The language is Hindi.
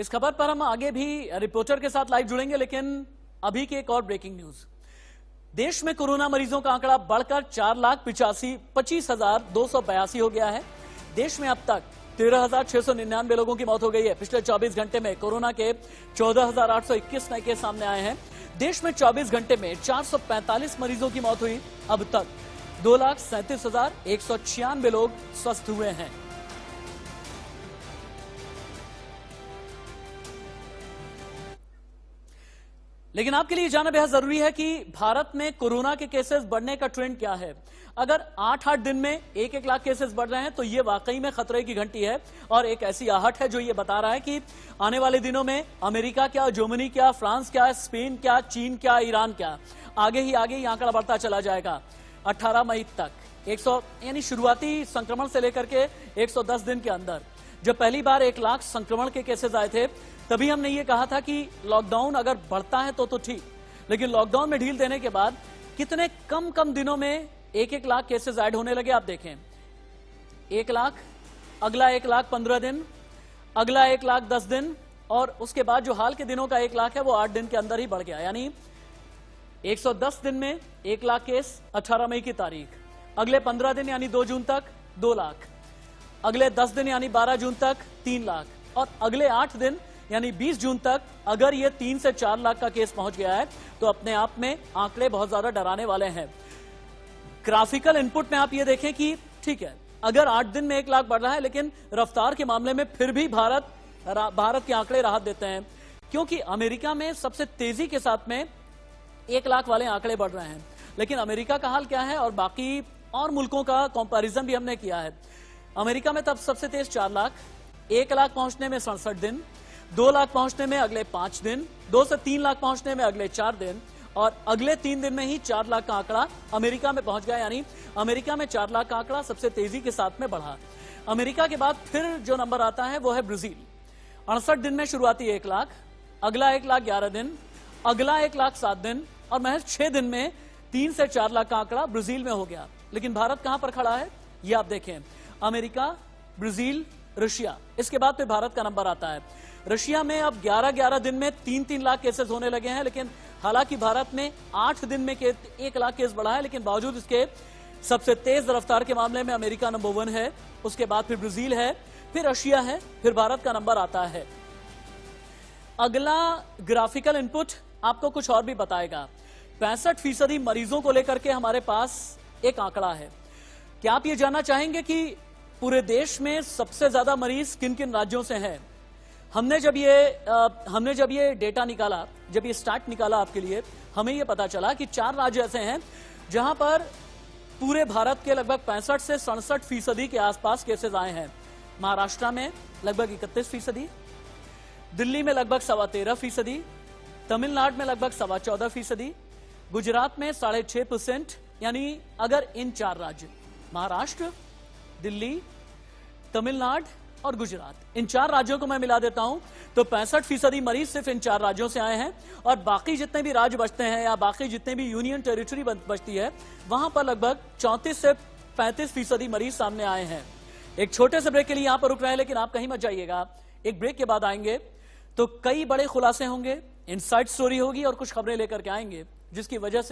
इस खबर पर हम आगे भी रिपोर्टर के साथ लाइव जुड़ेंगे, लेकिन अभी की एक और ब्रेकिंग न्यूज। देश में कोरोना मरीजों का आंकड़ा बढ़कर 4,25,282 हो गया है। देश में अब तक 13,699 लोगों की मौत हो गई है। पिछले 24 घंटे में कोरोना के 14,821 नए केस सामने आए हैं। देश में 24 घंटे में 445 मरीजों की मौत हुई। अब तक 2,37,196 लोग स्वस्थ हुए हैं। लेकिन आपके लिए जानना बेहद जरूरी है कि भारत में कोरोना के केसेस बढ़ने का ट्रेंड क्या है। अगर 8 दिन में 1 लाख केसेस बढ़ रहे हैं तो ये वाकई में खतरे की घंटी है, और एक ऐसी आहट है जो ये बता रहा है कि आने वाले दिनों में अमेरिका क्या, जर्मनी क्या, फ्रांस क्या, स्पेन क्या, चीन क्या, ईरान क्या, आगे ही आंकड़ा बढ़ता चला जाएगा। 18 मई तक 100 यानी शुरुआती संक्रमण से लेकर के 110 दिन के अंदर जब पहली बार 1 लाख संक्रमण के केसेस आए थे, तभी हमने ये कहा था कि लॉकडाउन अगर बढ़ता है तो ठीक, लेकिन लॉकडाउन में ढील देने के बाद कितने कम दिनों में 1 लाख केसेस ऐड होने लगे। आप देखें, 1 लाख, अगला 1 लाख 15 दिन, अगला 1 लाख 10 दिन, और उसके बाद जो हाल के दिनों का 1 लाख है वो 8 दिन के अंदर ही बढ़ गया। यानी 110 दिन में 1 लाख केस 18 मई की तारीख, अगले 15 दिन यानी 2 जून तक 2 लाख, अगले 10 दिन यानी 12 जून तक 3 लाख, और अगले 8 दिन यानी 20 जून तक अगर ये 3 से 4 लाख का केस पहुंच गया है तो अपने आप में आंकड़े बहुत ज्यादा डराने वाले हैं। ग्राफिकल इनपुट में आप ये देखें कि ठीक है, अगर 8 दिन में 1 लाख बढ़ रहा है, लेकिन रफ्तार के मामले में फिर भी भारत के आंकड़े राहत देते हैं, क्योंकि अमेरिका में सबसे तेजी के साथ में 1 लाख वाले आंकड़े बढ़ रहे हैं। लेकिन अमेरिका का हाल क्या है और बाकी और मुल्कों का कंपैरिजन भी हमने किया है। अमेरिका में तब सबसे तेज 4 लाख, 1 लाख पहुंचने में 67 दिन, 2 लाख पहुंचने में अगले 5 दिन, 2 से 3 लाख पहुंचने में अगले 4 दिन, और अगले 3 दिन में ही 4 लाख का आंकड़ा अमेरिका में पहुंच गया। यानी अमेरिका में 4 लाख का आंकड़ा सबसे तेजी के साथ में बढ़ा। अमेरिका के बाद फिर जो नंबर आता है वो है ब्राजील। 68 दिन में शुरुआती 1 लाख, अगला 1 लाख 11 दिन, अगला 1 लाख 7 दिन, और महज 6 दिन में 3 से 4 लाख का आंकड़ा ब्राजील में हो गया। लेकिन भारत कहां पर खड़ा है ये आप देखें, अमेरिका, ब्राजील, रशिया, इसके बाद फिर भारत का नंबर आता है। रशिया में अब 11 दिन में 3 लाख केसेस होने लगे हैं, लेकिन हालांकि भारत में 8 दिन में 1 लाख केस बढ़ा है, लेकिन बावजूद इसके सबसे तेज रफ्तार के मामले में अमेरिका नंबर 1 है, उसके बाद फिर ब्राजील है, फिर रशिया है, फिर भारत का नंबर आता है। अगला ग्राफिकल इनपुट आपको कुछ और भी बताएगा। 65% मरीजों को लेकर के हमारे पास एक आंकड़ा है। क्या आप ये जानना चाहेंगे कि पूरे देश में सबसे ज्यादा मरीज किन किन राज्यों से हैं? हमने जब ये डेटा निकाला, जब ये स्टार्ट निकाला आपके लिए, हमें ये पता चला कि 4 राज्य ऐसे हैं जहां पर पूरे भारत के लगभग 65 से 67% के आसपास केसेस आए हैं। महाराष्ट्र में लगभग 31%, दिल्ली में लगभग 13.25%, तमिलनाडु में लगभग 14.25%, गुजरात में 6.5%। यानी अगर इन 4 राज्य, महाराष्ट्र, दिल्ली, तमिलनाडु और गुजरात, इन 4 राज्यों को मैं मिला देता हूं तो 65% मरीज सिर्फ इन 4 राज्यों से आए हैं, और बाकी जितने भी राज्य बचते हैं या बाकी जितने भी यूनियन टेरिटरी बचती है वहां पर लगभग 34 से 35% मरीज सामने आए हैं। एक छोटे से ब्रेक के लिए यहां पर रुक रहे हैं, लेकिन आप कहीं मत जाइएगा। एक ब्रेक के बाद आएंगे तो कई बड़े खुलासे होंगे, इनसाइड स्टोरी होगी और कुछ खबरें लेकर के आएंगे जिसकी वजह से